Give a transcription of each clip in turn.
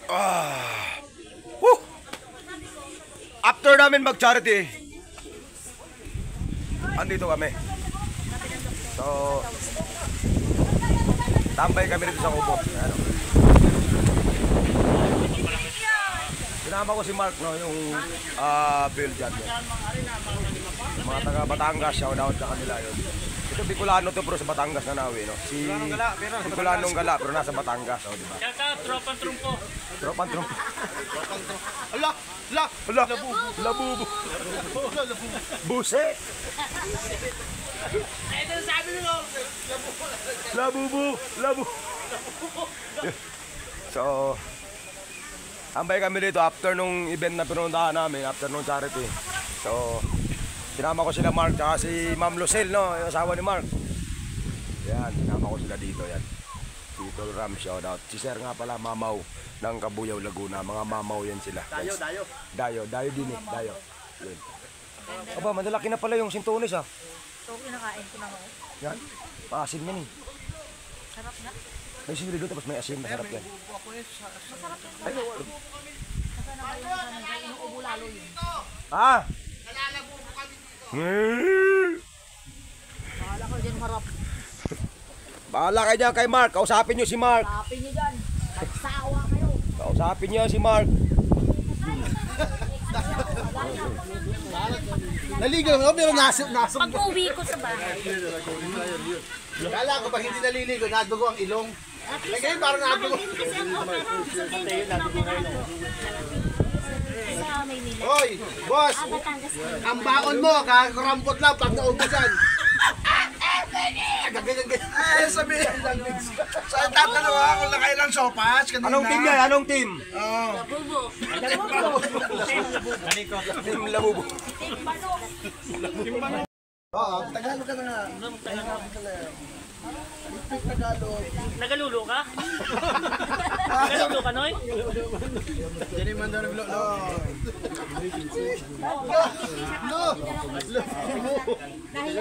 Ah. Woo! After namin mag-charity, andito kami. So, tambay kami dito sa kubo. Ano? Sinama ko si Mark, no, yung Bill dyan. Mga taga Batangas, shout out sa kanila yun. Ito Bicolano to, pero sa Batangas na nawi, no? Si Bicolanong Gala, pero nasa Batangas, oh, diba? Kaya tropang trumpo. Tropang trumpo. Ala! Ala! Ala! Labubo! Buset! Ito sabi nyo. Labubo! Labubo! So, tambay kami dito after nung event na pinuntahan namin, after nung charity. So, sinama ko sila Mark, tsaka si Ma'am Lucille, no? Yung asawa ni Mark. Yan, sinama ko sila dito, yan. Tito Ram, shout out. Si Sir nga pala, Mamaw ng Cabuyao, Laguna. Mga Mamaw yan sila. Dayo din eh, dayo. Yun. Aba, madalaki na pala yung sintunis, ah. So, kinakain ko na mo. Yan, maasim yan eh. Sarap na. May sili doon, tapos may asim, masarap yan. Masarap yun. Ay, kasi na kayo yung inuubo lalo yun. Ah! Bahala ko dyan harap. Bahala kayo dyan kay Mark, kausapin nyo si Mark. Kausapin nyo dyan. Nagsawa kayo. Kausapin nyo si Mark. Naligaw ako pero nasog. Pag-uwi ko sa bahay. Kala ko pag hindi naliligo, nadugo ang ilong. Eh ngayon parang nadugo. Sa Maynila. Hoy, boss! Batangas ko. Ang baon mo, kakarampot lang pag naubusan. Ganyan. Ay, sabihin lang. So, tatanong ako na kayo ng sopas kanina. Anong team yan? Anong team? Oo. Bubo. Team Labubo. Oo, Tagalog ka na nga. Tagalog. Nagalulo ka? Nagalulo ka, Noy? Diyan man daw naglo.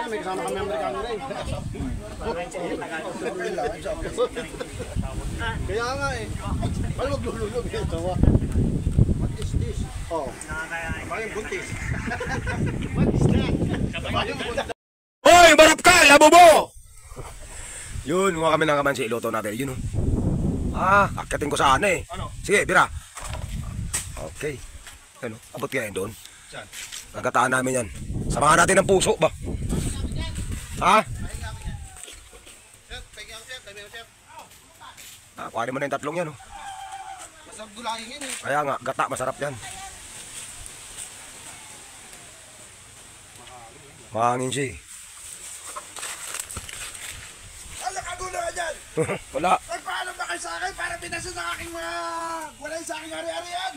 May kasama kami Amerikano rin. Kaya nga eh. Paano maglululog ito? What is this? Oh. Bayang buntis. What is that? Bayang buntis. Hoy, marap ka, Labubo! Yun, mga kami ng kamansi, iluto natin. Yun, oh. Ah, akitin ko saan eh. Ano? Sige, bira. Okay. Ano, abot kaya yun doon? Saan? Nagkataan namin yan. Samahan natin ng puso ba? Ha? Ah, kuhanin mo na yung tatlong yan, oh. Masarap gulahin yan eh. Kaya nga, gata, masarap yan. Mahangin siya eh. Ano kagulo ka dyan? Wala. Nagpaalam na kayo sa akin para pinasin ang aking mga... Walay sa aking hari-harian.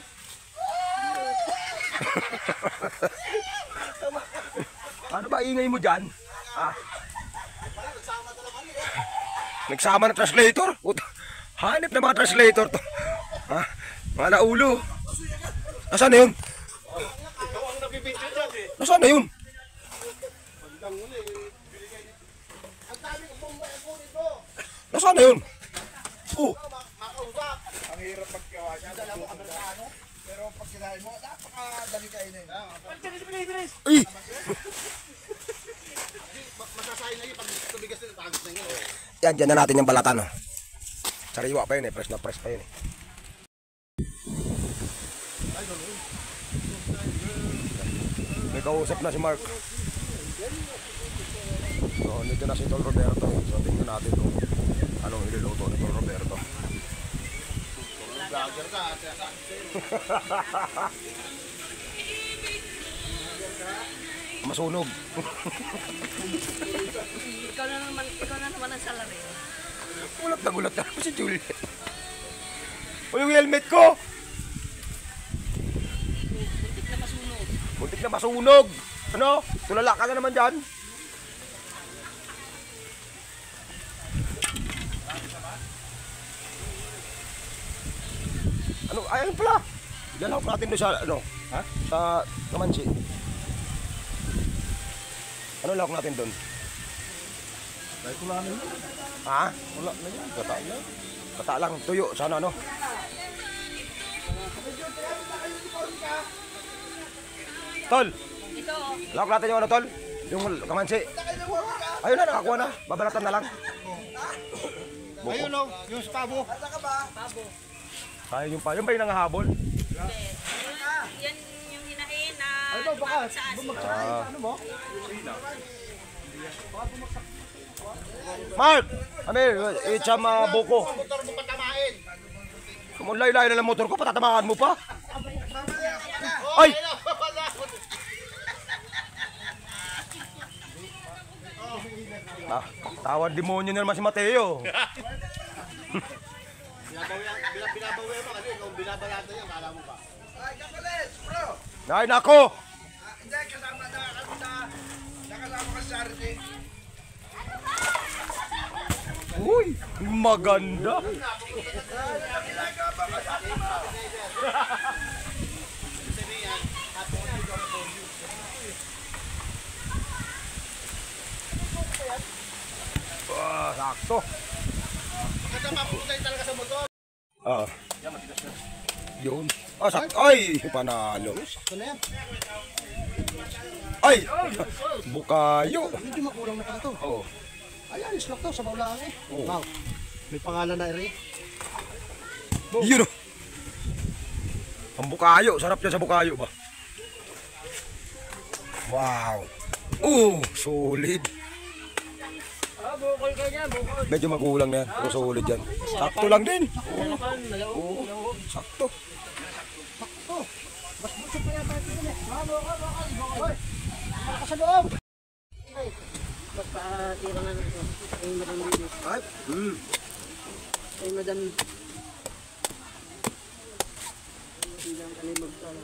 Ano ba ingay mo dyan? Ah. Nagsama ng translator? Hanip na mga translator to. Ha? Mga naulo. Nasaan na yun? Nasaan na yun? Nasaan na yun? Oh. Ang hirap magkawasan. Dala mo Amerikano. Pero pag kinahin mo, napakadali kainin. Ay! Masasayin na yun pag tubigas na tagos na yun. Yan, dyan na natin yung balatan. Oh. Sariwa pa yun eh. Press na press pa yun eh. May kausap na si Mark. So, nito na si Tol Roberto. So, tingnan natin kung anong iluluto ni Tol Roberto. Vlogger ka. Masunog. Ikaw na naman ang salarin. Gulat na ako si Juliet. O yung helmet ko! Muntik na masunog! Ano? Tulala ka na naman dyan. Ano? Ay, ayun pala! Dalawak natin doon sa, ano? Ha? Sa Kamansi. Ano lawak natin doon? Dahil ko lang yun. Ha? Wala na yan. Gata yan. Bata lang, tuyo, sana ano? Tol, Ito, oh. lawak natin yung ano, tol? Yung kamansi. Ayun na, nakakuha na. Babalatan na lang. Ayun o, yung spabo. Kaya yung pa. Yung ba yung nangahabol? Yan yung hinahin na Ano baka? sa asin. Ano mo? Mark! Amir, icham buko. Motor mo patamain. Kumulay-lay na lang motor ko, patatamaan mo pa. Ay! Ah, tawad demonyo na naman si Mateo. Binabawi mo kasi kung binabalatan yan, kala mo ba? Ay, kapalit, bro. Ay, nako! Hindi, kasama na nakasama ka sa RD. Uy, maganda. Wah, sakto. Kasi maputay talaga sa motor. Ah. Yun. Ah, sakto. Ay, panalo. Ito na yan. Ay! Bukayo. Medyo makulang na pala to. Oh. Ayan, islok to sa bawlaan eh. Wow. May pangalan na rin. Yun. Oh. Ang bukayo. Sarap yan sa bukayo ba? Wow. Solid. Bukol ka niya, bukol. Medyo magulang na yan. Pero solid yan. Sakto lang din. Oo. Sakto. Sa loob! Pagpatira nga nito. Ay, madam dito. Ay. Ay, madam. Hindi lang kami magkala.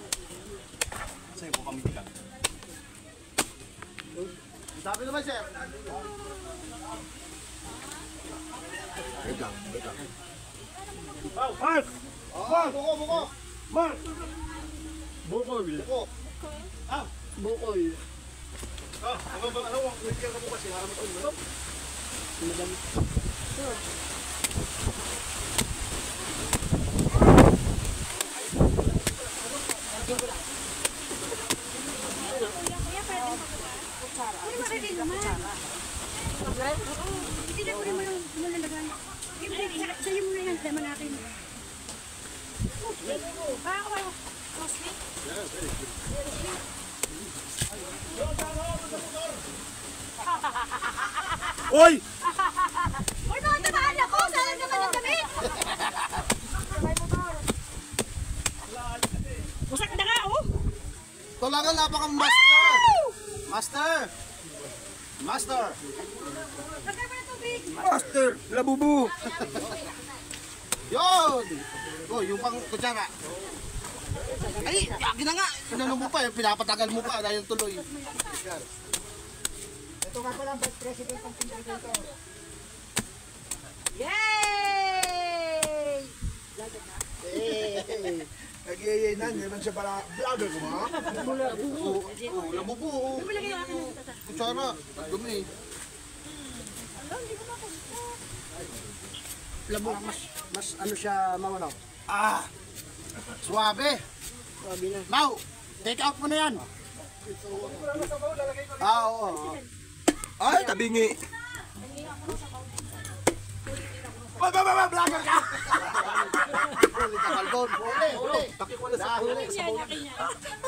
Sabi naman sir. Mark! Buko, buko. Mark! Bukol. Buko. Bukol. Ano, bigyan ka bukas. Haraman ko yun. Madam. Hindi na pwede mo yung nalalagan. Sa'yo mo na yan, tema natin. Baka ka mostly? Oy! Or mga tamaan ako, saan naman ang damit? Busak na nga, oh! Talaga napakang master! Master! Master! Lagay mo na tubig! Master! Labubu! Yun! Oh, yung pang kutsara. Ay, lagi na nga. Inano mo pa, pinapatagal mo pa dahil tuloy. Ito nga pala, Vice President ng Pinagdito. Yay! Nag-iayay na, hindi naman siya pala vlogger ko mga. Oh, labubo. Lagay yung akin ng tata. Kutsara, dumi. Labo, mas ano siya, mawano? Suwabe. Sabi na. Mau, take out mo na yan. Oo. Ay, tabingi! Vlogger ka! Uli ka, Balbon. Uli.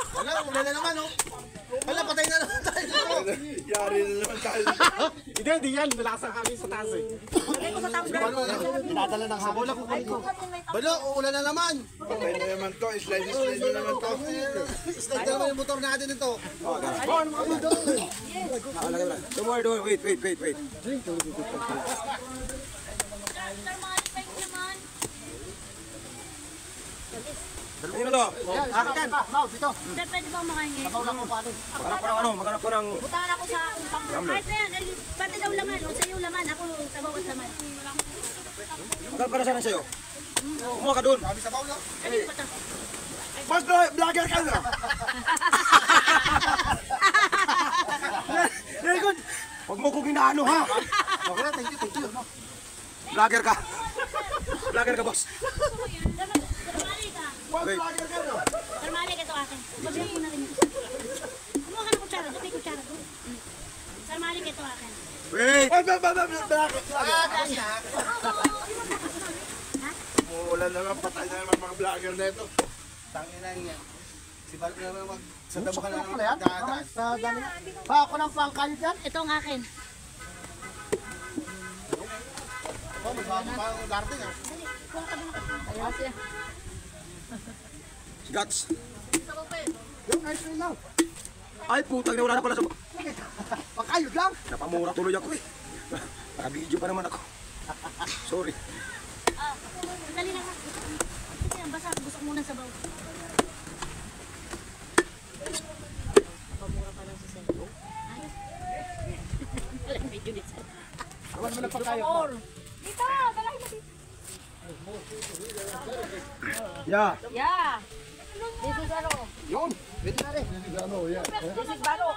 Wala, uli na naman, oh. Wala, patay na naman tayo. Yari na naman tayo. Hindi yan. Nalakas kami sa taas eh. Dinadala ng habol ako ko. Balo, uulan na naman. Okay na naman to, slide na naman to. Slide na naman yung motor natin ito. Don't worry, wait. Ano to? Akin, Mau, dito. Sir, pwede bang makahingi? Sabaw lang mo pa rin. Maghanap ko ng... Butangan ako sa pang... Kahit na yan, pati daw laman. O sa'yo laman, ako sabaw at laman. Maghanap ka na sana sa'yo. Kumuha ka doon. Sabi sabaw lang. Ano ba ito? Mas vlogger ka na! Very good! Huwag mo kong inaano ha! Okay na, thank you. Vlogger ka! Vlogger ka, boss! Termalik ka. Wait. Termalik ito akin. Sabihin mo na rin ito. Wait! Bakit? Umuulan naman, patay na naman mga vlogger na ito. Tangin na yan. Si Bart na naman. Sa dabo ka na naman. Yan? Dadaan. Sa dami. Pa ako ng pangkal dyan. Ito ang akin. Oh, parang garden ah. Ayan siya. Gats. Yung ice cream lang. Ay, putang na wala na pala sa... Pangkayod lang. Napamura tuloy ako eh. Naka-video pa naman ako. Sorry. Ah, dali lang. Kasi ang basa, busok muna sa baw. Pamura pa lang sa cellphone. Ayos. Walang video dito. Awan mo na pangkayod. Dito, dalahin mo dito. Yeah. Yeah. This is ano? Yun. Pwede na rin. This is Bano.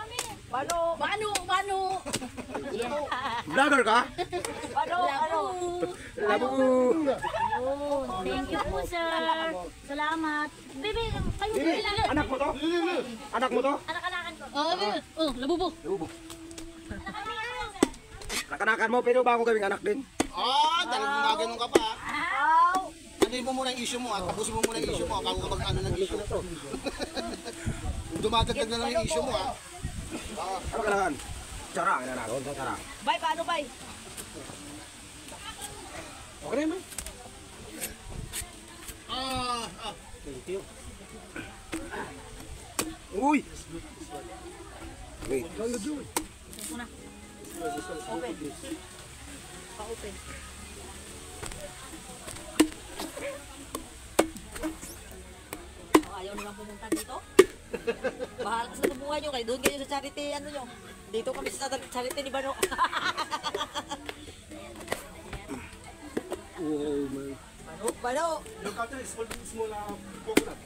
Bano. Yeah. Vlogger ka? Bano. Labo. Thank you po, sir. Salamat. Bebe, kayo kilala. Anak mo to? Anak mo to? Anak-anakan ko. Oh, labubo. Lubo. Nakanakan mo pero bago kaming anak din. Talagang mga ganun ka pa. Ow! Ano mo muna yung issue mo at tapusin mo muna yung issue mo bago ka mag-ano ng issue. Dumadagdag na lang yung issue mo ha. Ano kailangan? Tsara, kailangan. Tsara. Bye, paano bye? Okay naman. Uy! Wait. Muna. Open. Pa-open. Ayaw nilang pumunta dito? Bahala sa buhay nyo kayo. Doon kayo sa charity, ano nyo. Dito kami sa charity ni Bano. Bano! Look at this, small coconut.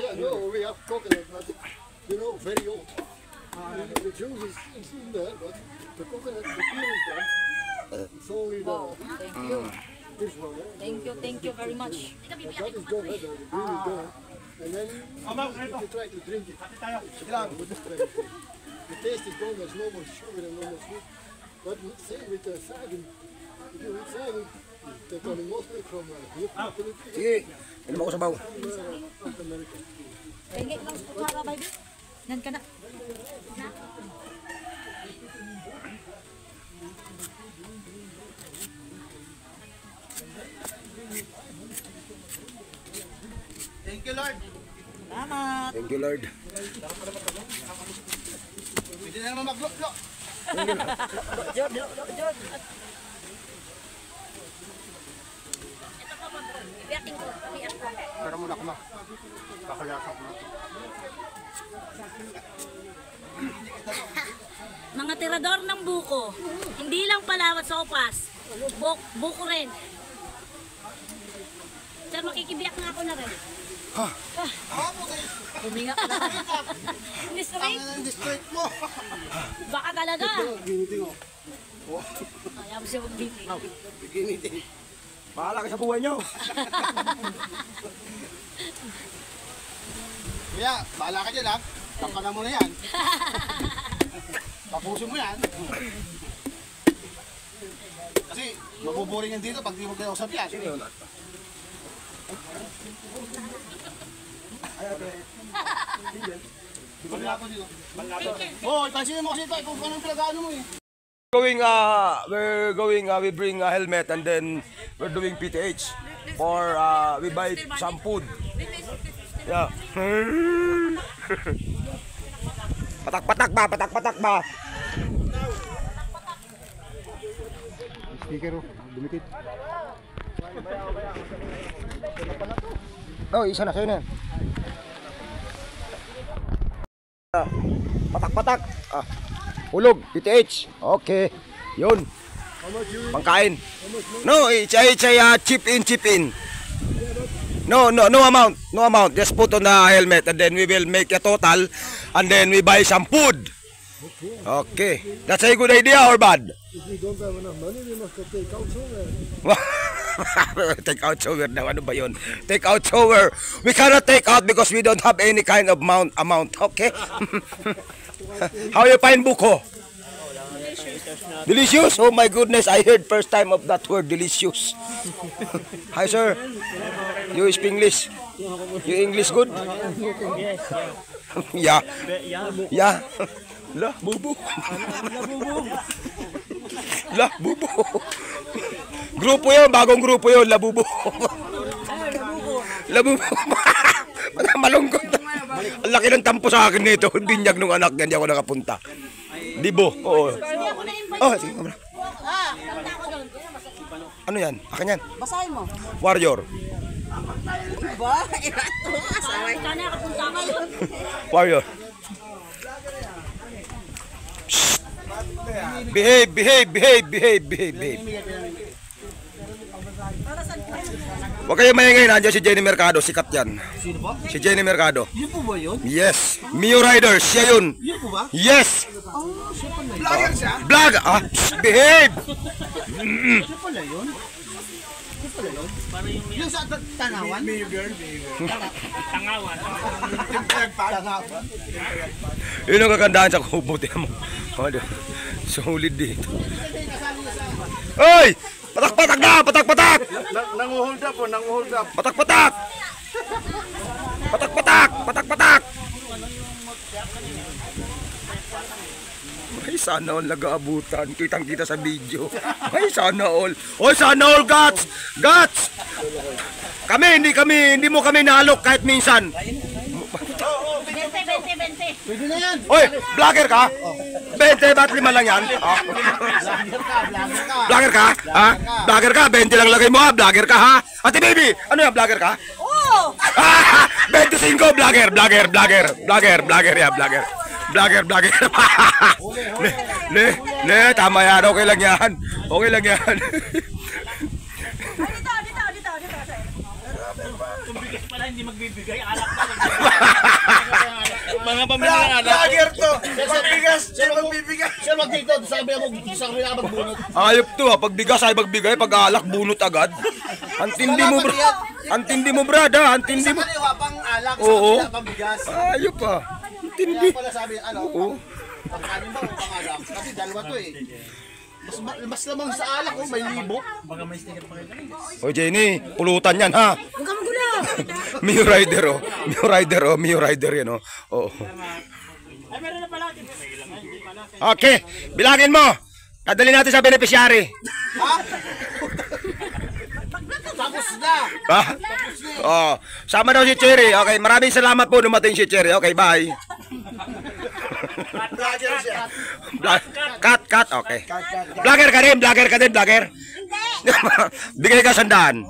Yeah, no, we have coconut, but you know, very old. The juice is in there, but the coconut, the peel is there. It's only the Wow, thank you. this one. Eh? Thank you very much. That is gone, eh? Really gone. And then if you try to drink it, Sige lang. the taste is gone. There's no more sugar and no more sweet. But same with the saging. If you eat saging, they're coming mostly from Europe, Sige. Inom ako sa baw. North America. Pengit lang sa kutsara, baby. Nan ka na. Na? Thank you, Lord. Salamat. Thank you, Lord. Pwede na naman mag-lo-lo. Jod. Biyakin ko. Pero muna ko na. Kakayakap na. Mga tirador ng buko. Hindi lang palawat sa opas. Buko rin. Sir, makikibiyak nga ako na rin. Huminga ka na. Straight? Ang district mo. Baka talaga. Giniting mo. Ayaw mo siya magbiti. Giniting. Bahala ka sa buhay nyo. Kaya, bahala ka dyan ha. Tapanan mo na yan. Tapusin mo yan. Kasi, mabuboring yan dito pag di mo kinausap yan. Sino yun? Oh, ipansinin mo kasi ito kung anong pinag-ano mo eh. We bring a helmet and then we're doing PTH for we buy some food. Yeah. Patak-patak ba? Sticker oh, dumikit. Oh, isa na sa'yo na. Patak-patak. Hulog, PTH. Okay. Yun. Pangkain. No, it's a chip in. No amount. Just put on the helmet and then we will make a total and then we buy some food. Okay. That's a good idea or bad? If we don't have enough money, we must take out somewhere. Take out shower daw. Ano ba yun? Take out shower. We cannot take out because we don't have any kind of amount. Okay? How you find buko? Delicious? Oh my goodness, I heard first time of that word, delicious. Hi sir. You speak English? You English good? Yeah. Yeah. La, bubo. La, bubo. Grupo yun, bagong grupo yun, Labubo. Labubo. Malungkot. Ang laki ng tampo sa akin nito. Binyag nung anak niya, hindi ako nakapunta. Dibo, oo. Oh, sige, kamera. Ano yan? Akin yan. Basahin mo. Warrior. Ba? Asaway ka na, kapunta ngayon. Warrior. Shh. Behave. Huwag kayo maingay, nandiyan si Jenny Mercado, sikat yan. Sino po? Si Jenny Mercado. Yun po ba yun? Yes. Mio Rider, siya yun. Yun po ba? Yes. Vlogger siya. Vlog. Ah, shh, behave. Yun pala yun? Yung sa Tanawan? Mayo girl. Tangawan. Yung pinagpag. Tanawan? Yun ang kagandahan sa kubo. Tingnan mo. Oh, solid dito. Oy! Patak-patak na! Patak-patak! Nanguhold up po, nanguhold up. Patak-patak! Patak-patak! Patak-patak! Ay, sana all nag-aabutan. Kitang-kita sa video. Ay, sana all. Oy, sana all, Gats! Gats! Hindi mo kami nalok kahit minsan. 20. Pwede na yan! Oy, vlogger ka? 20, ba't 5 lang yan? Ah. Vlogger ka? Ha? Vlogger ka? 20 lang lagay mo ha? Vlogger ka ha? Ate baby, ano yan? Vlogger ka? Oo! Ah, 25, vlogger ya, vlogger. Ne, tama yan, okay lang yan. Okay lang yan. Bigas pala hindi magbibigay, alak pa. Mga pamilya ng alak. Vlogger to. Pagbigas, sino magbibigay? Siya magdito, sabi ako, sa kabila ka magbunot. Ayop to ha, pag bigas ay magbigay, pag alak bunot agad. Antindi mo bro. Antindi mo brada, antindi mo. Sa kaliwa pang alak, sa Oo. kabila pang bigas. Ayop pa. Antindi. Kaya pala sabi, ano, Oo. pangkanin ba o pangalak? Kasi dalawa to eh. Mas lamang sa alak, oh, may libo. O Jenny, pulutan yan ha. Huwag kang gulo! Mio Rider yan oh. Oo. Okay, bilangin mo. Dadali natin sa beneficiary. Ha? Tapos na! Ha? Oh, sama daw si Cherry. Okay, maraming salamat po dumating si Cherry. Okay, bye. Vlogger siya. Cut. Okay. Vlogger ka din, vlogger. Bigay ka 100.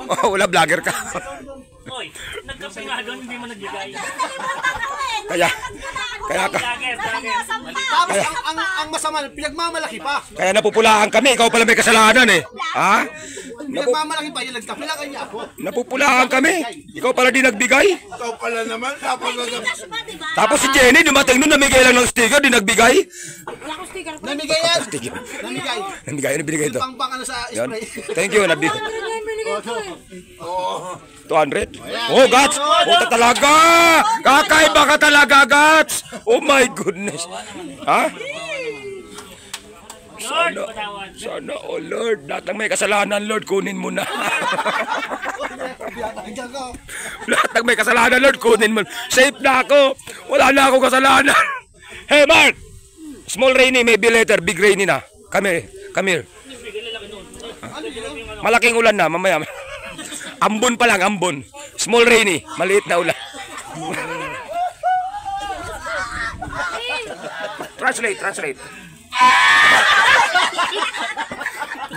Oh, wala vlogger ka. Hoy, nagkape nga doon, hindi mo nagbigay. Kaya ka. Tapos ang masama, pinagmamalaki pa. Kaya napupulaan kami, ikaw pala may kasalanan eh. Ha? Pinagmamalaki pa, yung nagkapilangan niya ako. Napupulaan kami. Ikaw pala di nagbigay. Ikaw pala naman. Tapos si Jenny dumating nun, namigay lang ng sticker, di nagbigay. Namigay yan! Sticker. Namigay! Namigay, ano binigay ito? Pang ano sa Yan. spray. Thank you, nabigay. 200? Oh, Gats! Oh, talaga! Kakaiba ka talaga, Gats! Oh my goodness! Ha? Sana, oh Lord, lahat ng may kasalanan, Lord, kunin mo na. Lahat ng may kasalanan, Lord, kunin mo. Safe na ako. Wala na akong kasalanan. Hey, Mark! Small Rainy, may letter, big Rainy na. Come here. Malaking ulan na, mamaya. Ambon pa lang, ambon. Small Rainy, maliit na ulan. Translate.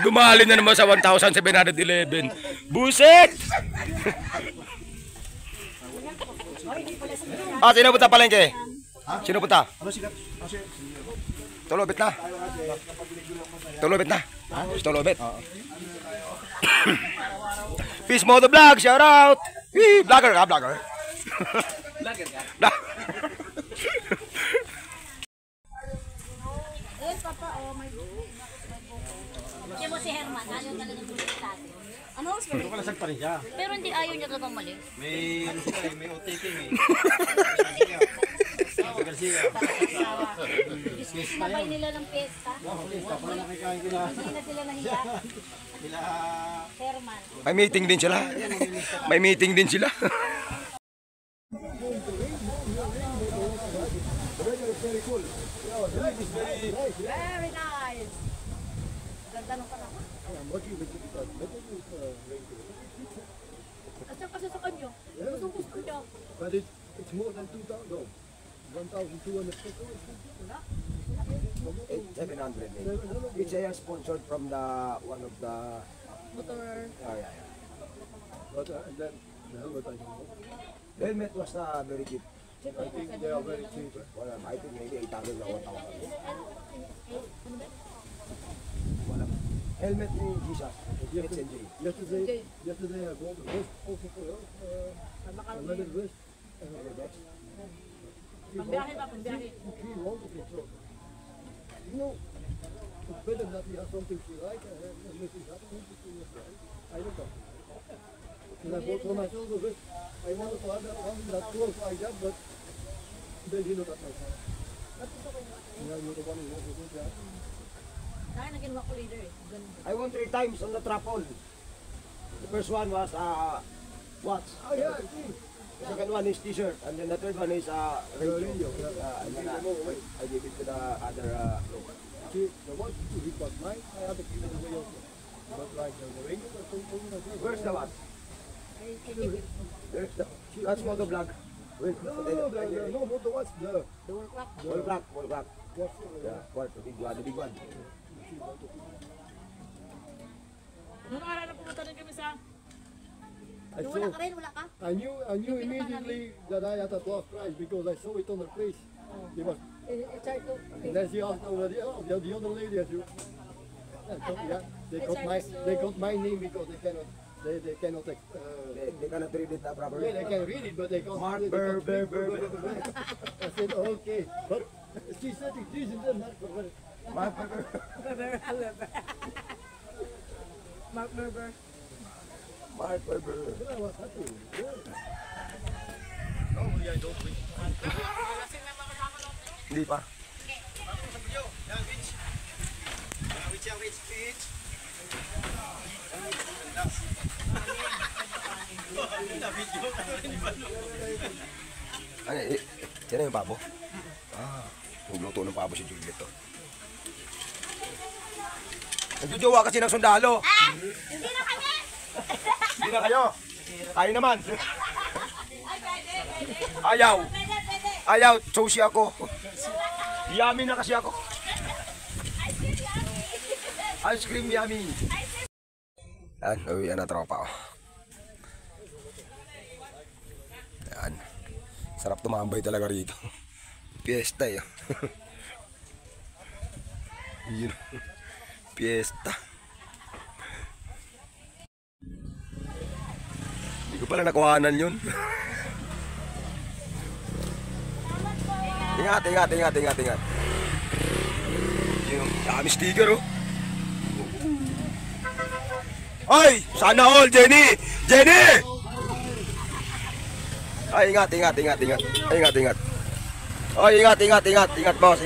Dumali na naman sa 1,711. Buset! Sino punta palengke? Sino punta? Tulobit na. Tulobit. Peace Moto Vlog, shout out! Vlogger ka? Hindi mo si Herman, ayaw talaga bumili sa atin. Ano? Kalasag pa rin siya. Pero hindi ayaw niya talagang mali. May OTK eh. Sinabay nila ng pesta. Hindi na sila nahiya. Chairman. May meeting din sila. May meeting din sila. Very nice. Ganda nung panahon. At saka sa kanyo, gusto niyo. But it's more than 2,000. No, 1,200 people. 700. It's sponsored from the one of the. Motor. Yeah. But and then the helmet, I don't know. Helmet was very cheap. I think they are very cheap. Well, I think maybe 800 or 1,000. Wala. Helmet ni Jesus. HNJ. Yesterday I bought a vest also for her. A leather vest and a vest. Pambiyahe ba? Pambiyahe. She wanted it, so you know, it's better that we have something she likes and Mrs. Happening to see us. I don't know. And I bought for myself a vest. I wanted to have that one that close like that, but they didn't at my time. Yeah, you're the one who wants to do that. Kaya na ginawa ko leader eh. Ganun. I won 3 times on the trapple. The first one was watch. Oh yeah, I see. The second one is t-shirt, and then the third one is radio. And then I gave it to the other local. See, the one it was mine, I had to give it away also. But like the ring, I told you. Where's the watch? There's the. That's for the vlog. Wait, No, not the watch, the The work clock. wall clock, wall clock. watch. Yeah, what? The big one. Noong araw na pumunta rin kami sa... I Nung wala saw, ka rin, wala ka? I knew immediately that I had a 12 price because I saw it on the place. They was, It's hard to... and then she asked over the other lady, as you, yeah, they got my name because they cannot, They cannot read it yeah, properly. they can read it, but they can't. Mark they can't- Berber. I said, okay, but she said it isn't that Mark Berber. Mark Berber. Mark Berber. Mark Berber. I was happy. Hindi pa. Ano, yan yung pabo? Nagluto ng pabo si Juliet to. Nagjujowa kasi ng sundalo. Hindi na kami! Hindi na kayo. Kayo naman. Ayaw. Ayaw, sushi ako. Yummy na kasi ako. Ice cream yummy. Yan, uwi na tropa ko. Yan. Sarap tumambay talaga rito. Fiesta eh. Yun. Fiesta. Hindi ko pala nakuhanan yun. Ingat. Yung dami sticker oh. Ay! Sana all, Jenny! Jenny! Ay, ingat. Ay, ingat, boss.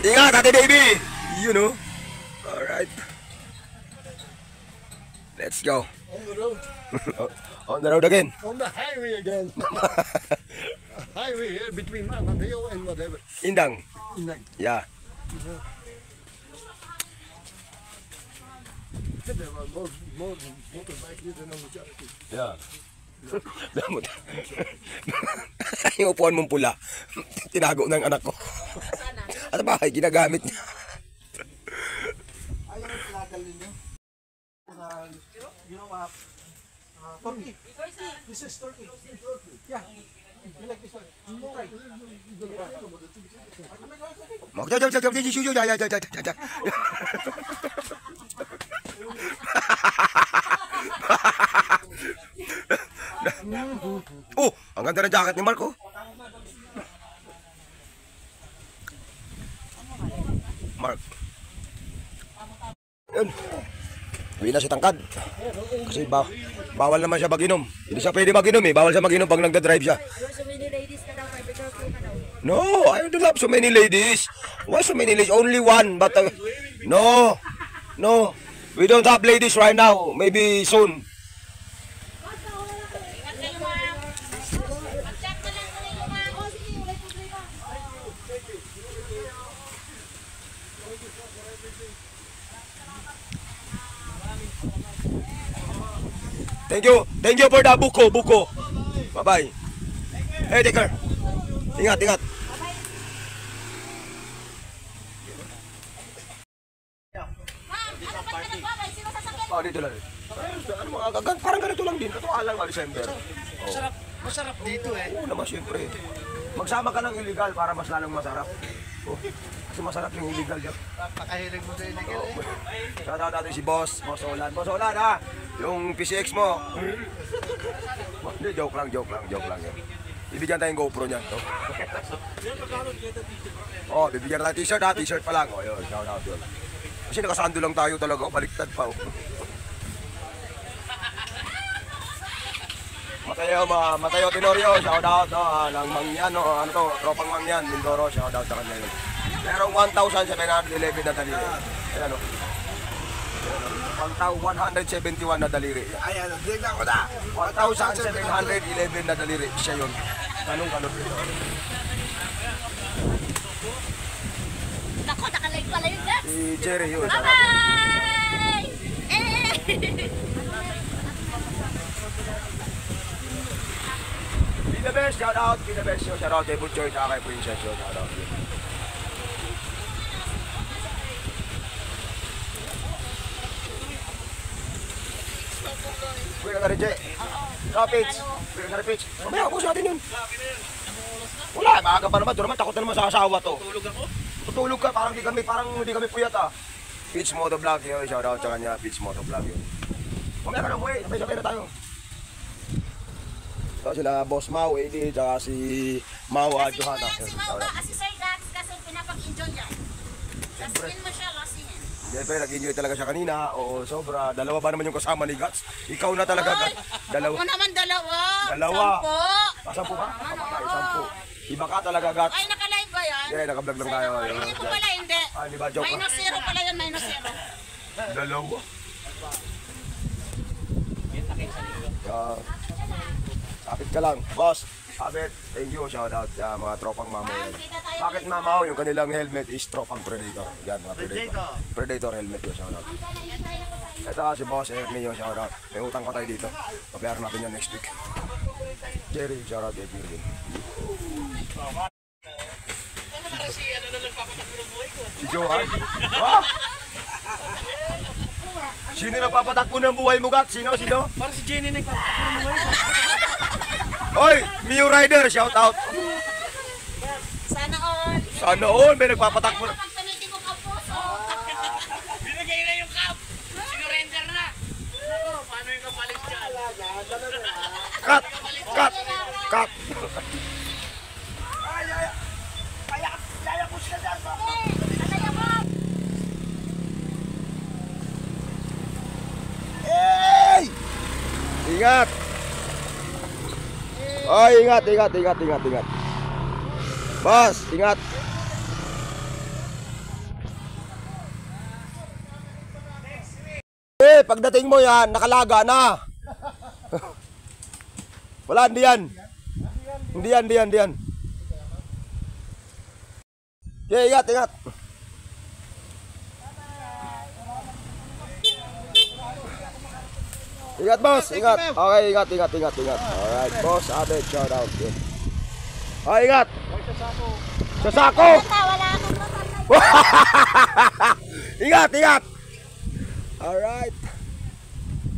Ingat, ate baby! You know. Alright. Let's go. On the road, On the road again. on the highway again. Highway here between Manateo and whatever. Indang. Inang. Yeah. There were more motorbike here than on the charity. Yeah. Damot. Yung upuan mong pula. Tinago ng anak ko. At bakit ginagamit niya? Ayaw yung pinagalin niyo. You know what? Turkey. This is Turkey. Yeah. You like this one? No. Try. Oh, ang ganda ng jacket ni Marco. Mark. Yun. Uwi na si Tangkad. Kasi bawal naman siya mag-inom. Hindi siya pwede mag-inom eh. Bawal siya mag-inom pag nagda-drive siya. So many ladies ka daw, be careful ka daw. No, I don't have so many ladies. Why so many ladies? Only one, but no. We don't have ladies right now. Maybe soon. Thank you for the buko. Bye-bye. Hey, take care. Ingat. Oh, dito lang. Ano mga gagang, parang ganito lang din. Ito alang December. Masarap dito eh. Oo naman, siyempre. Magsama ka ng illegal para mas lalong masarap. Oh, kasi masarap yung illegal dyan. Napakahilig mo sa illegal eh. Shout out natin si Boss Olan. Boss Olan ha, yung PCX mo. Hindi, joke lang yan. Bibigyan tayong GoPro niyan. No? Oh, bibigyan tayo t-shirt ha, t-shirt pa lang. Oh, yun, shout out yun. Kasi nakasando lang tayo talaga, baliktad pa. Oh. Mateo Tenorio, shout out no, ng Mangyan, no, ano to, tropang Mangyan, Mindoro, shout out sa kanya yun. Merong 1,711 na daliri. Ayan o. 1,171 na daliri. Ayan, tignan ko na. 1,711 na daliri. Siya yun. Tanong kalot dito. Nako, nakalive pala yun, Lex. Si Jerry yun. Bye-bye! Be the best, shout out. Shout out kay Butchoy at kay Princess. Shout out. Kuya ka na rin, Jay. Kapits. Kuya ka na rin, Pitch. Mamaya, ubos natin yun. Wala, maaga pa naman. Doon naman, takot na naman sa asawa to. Tutulog ka, parang hindi kami puyat ah. Pitch Motovlog yun, shout out sa kanya. Pitch Motovlog yun. Mamaya ka na, buhay. Sabay-sabay na tayo. So sila Boss Mau, AD, tsaka si Mau at Johanna. Si Mau ba? Si Sir Dax kasi pinapag-enjoy yan. Lasingin mo siya, lasingin. Siyempre, nag-enjoy talaga siya kanina. Oo, sobra. Dalawa ba naman yung kasama ni Gats? Ikaw na talaga, Gats. Dalawa. Ako naman dalawa. Dalawa. 10. 10 ka? Kapatay, 10. Iba ka talaga, Gats. Ay, naka-live ba yan? Yeah, naka-vlog lang tayo. Hindi ko pala, hindi. Ah, di ba? Joke ka. -0 pala yan, -0. Dalawa. Kapit ka lang, boss. Kapit, thank you, shout out sa mga tropang mamaw. Bakit mamaw? Yung kanilang helmet is tropang Predator. Yan, mga Predator. Predator helmet yun, shout out. Ito si Boss Ernie yung shout out. May utang pa tayo dito. Pabayaran natin yan next week. Jerry, shout out kay Jerry. Si Johan? Wow! Sino nagpapatakbo ng buhay mo, Gat? Sino? Para si Jenny nagpapatakbo ng buhay ko. Hoy, Mio Rider, shout out. Sana all. Sana all, may nagpapatakbo. Pag tumitin ko ka puso. Binigay na yung cup. Sinurrender na. Ako, paano yung kapalit dyan? Cut. Hey! Ingat! Oh, ingat. Bos, ingat. Pagdating mo yan, nakalaga na. Wala, hindi yan. Hindi yan. Okay, ingat. Ingat, boss. Ingat. Okay, ingat. Alright, boss. Abed, shout out. Okay, ingat. Sa sako. Wala akong matanda. Ingat. Alright.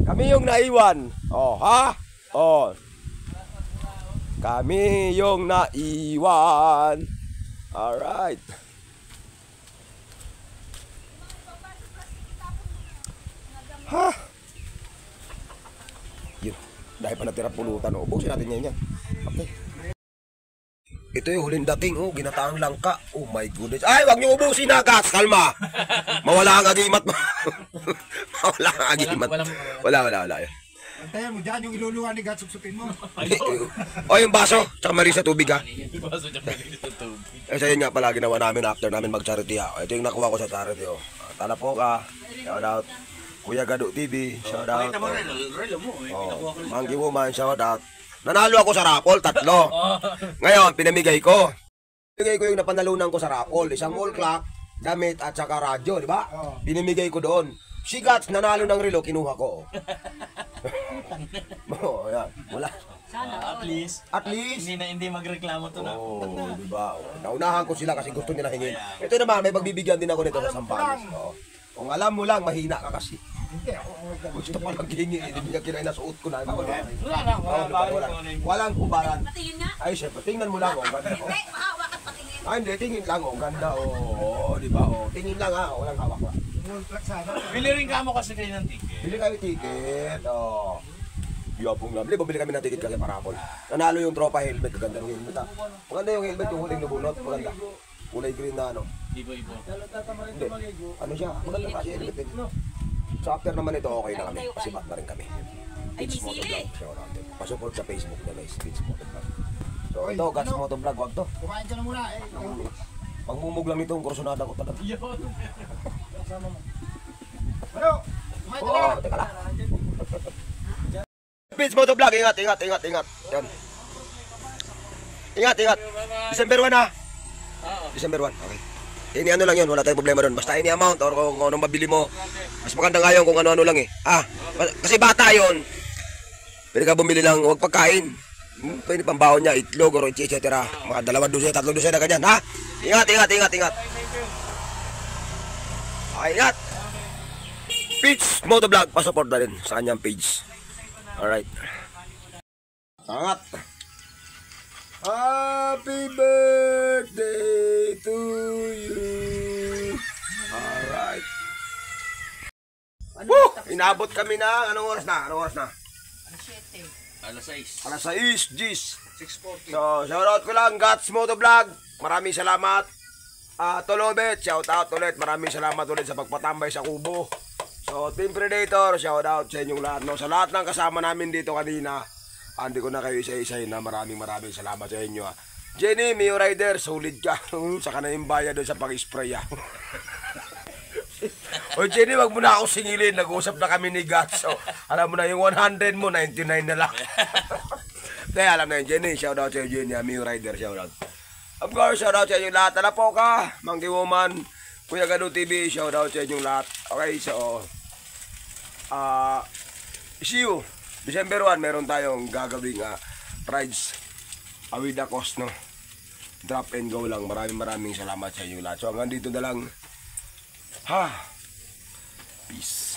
Kami yung naiwan. Oh, ha? Oh. Kami yung naiwan. Alright. Ha? Yun. Dahil pa natira pulutan. Ubusin natin ngayon yan. Okay. Ito yung huling dating. Oh, ginataang langka. Oh my goodness. Ay, wag niyo ubusin na, Kat. Kalma. Mawala ang agimat mo. Wala kang agimat. Wala. Antayan mo dyan yung iluluwa ni God, suksupin mo. O yung baso, tsaka marisa tubig ha. Eh sa yun nga pala ginawa namin after namin mag-charity ha. Ito yung nakuha ko sa charity oh. Tala po ka, shout out. Kuya Gado TV, shout out. Oh, Monkey Woman, shout out. Nanalo ako sa raffle, 3. Ngayon, pinamigay ko. Pinamigay ko yung napanalunan ko sa raffle. Isang wall clock, damit at saka radyo, di ba? Pinamigay ko doon. Si Gats, nanalo ng relo, kinuha ko. Oh, yan. Wala. At least. Hindi magreklamo to na. Oh, di ba? Naunahan ko sila kasi gusto nila hingin. Ito naman, may pagbibigyan din ako nito sa Sampanis. Oh. Kung alam mo lang, mahina ka kasi. Gusto pa maghingi, hindi ka kinain na suot ko na. Walang kubaran. Patingin nga. Ay, syempre, tingnan mo lang. Oh, ganda. Oh. Hindi, mahawa ka patingin. Ay, hindi, tingin lang. Oh, ganda. Oh, di ba? Oh, tingin lang ha. Walang hawak lang. Bili rin ka mo kasi kayo ng ticket. Bili kami ticket. Oh. Yabong lang. Bili kami ng ticket kasi parapol. Nanalo yung tropa helmet. Maganda yung helmet ha. Maganda yung helmet, yung huling nabunot. Maganda. Kulay green na ano. Ibo-ibo. Hindi. Ano siya? Maganda kasi helmet din. So after naman ito, okay na kami. Pasipat na rin kami. Ay, may sili. Pasupport sa Facebook na guys. Vince Motovlog. So ito, Gats Motovlog. Wag to. Kumain ka na muna eh. Pangmumug lang nito, ang kursunada ko talaga. Ano? Kumain ka na. Oo, teka lang. Vince Motovlog, ingat. Yan. Ingat. December 1 ha. December 1, okay. Ini ano lang yun, wala tayong problema doon. Basta ini amount or kung anong mabili mo. Mas maganda nga yun kung ano-ano lang eh. Kasi bata yun. Pwede ka bumili lang, huwag pagkain. Pwede pambawon niya, itlog or etc. Mga 2 dosen, 3 dosen na ganyan, ha? Ingat. Okay, ingat. Page Motovlog, pasupport na rin sa kanyang page. Alright. Sangat. Happy birthday to you. Alright. Woo! Inabot kami na. Anong oras na? Alas 6. Alas 6, G's. 6:40. So, shoutout ko lang, Gats Motovlog. Maraming salamat. Tolobet, shoutout ulit. Maraming salamat ulit sa pagpatambay sa kubo. So, Team Predator, shoutout sa inyong lahat. No? Sa lahat ng kasama namin dito kanina, hindi ko na kayo isa-isahin na maraming salamat sa inyo. Jenny, Mio Rider, solid ka. Saka na yung bayad doon sa pag-spray. O Jenny, wag mo na ako singilin. Nag-uusap na kami ni Gats. So, alam mo na yung 100 mo, 99 na lang. Kaya alam na yun, Jenny. Shoutout sa iyo, Jenny. Mio Rider, shoutout. Of course, shoutout sa inyo lahat. Tala po ka, Monkey Woman, Kuya Gado TV, shoutout sa inyong lahat. Okay, so, see you. December 1, meron tayong gagawing prize with the cost, no? Drop and go lang. Maraming salamat sa inyo lahat. So hanggang dito na lang. Peace.